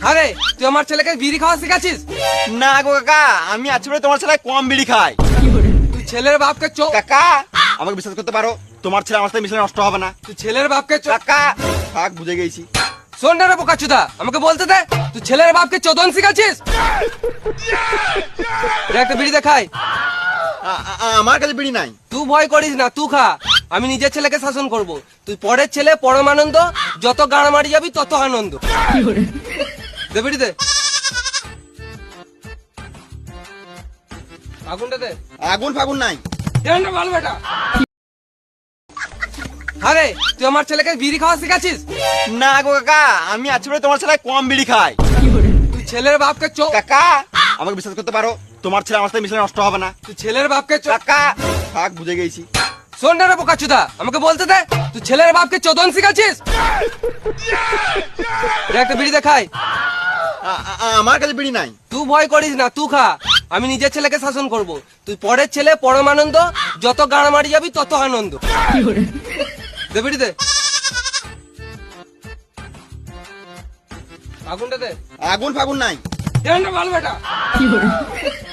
আরে তুই আমার ছেলেকে বিড়ি খাওয়া শিখাচ্ছিস? না গো কাকা, আমি আছি বলে তোমার ছেলে কম বিড়ি খায়। তুই ছেলের বাপকে চো কাকা আমাকে বিশ্বাস করতে পারো, তোমার ছেলে আমার সাথে মিশলে নষ্ট হবে না। তুই ছেলের বাপকে চো কাকা থাক, বুঝে গেছি। শোন না রে বোকাচোদা, আমাকে বলতে দে। তুই ছেলের বাপকে চোদন শিখাচ্ছিস? দে একটা বিড়ি দেখাই। আমার কাছে বিড়ি নাই। তুই ভয় করিস না, তুই খা। আমি নিজের ছেলেকে শাসন করব। তুই পরের ছেলে পরম আনন্দ, যত গাড় মারি যাবি তত আনন্দ। দে বিড়ি দে। আগুনটা দে। আগুন ফাগুন নাই। দে না ভালো বেটা। আরে তুই আমার ছেলেকে বিড়ি খাওয়া শিখাচ্ছিস? না গো কাকা, আমি আছি বলে তোমার ছেলে কম বিড়ি খায়। তুই ছেলের বাপকে চো কাকা আমাকে বিশ্বাস করতে পারো, তোমার ছেলে আমার সাথে মিশলে নষ্ট হবে না। তুই ছেলের বাপকে চো কাকা থাক, বুঝে গেছি। শোন না রে বোকাচোদা, আমাকে বলতে দে। তুই ছেলের বাপকে চোদন শিখাচ্ছিস? দে একটা বিড়ি দেখাই। আমার কাছে বিড়ি নাই। তুই ভয় করিস না, তুই খা। আমি নিজের ছেলেকে শাসন করব। তুই পরের ছেলে পরম আনন্দ, যত গাড় মারি যাবি তত আনন্দ। দে বিড়ি দে। আগুনটা দে। আগুন ফাগুন নাই। দে না ভালো বেটা।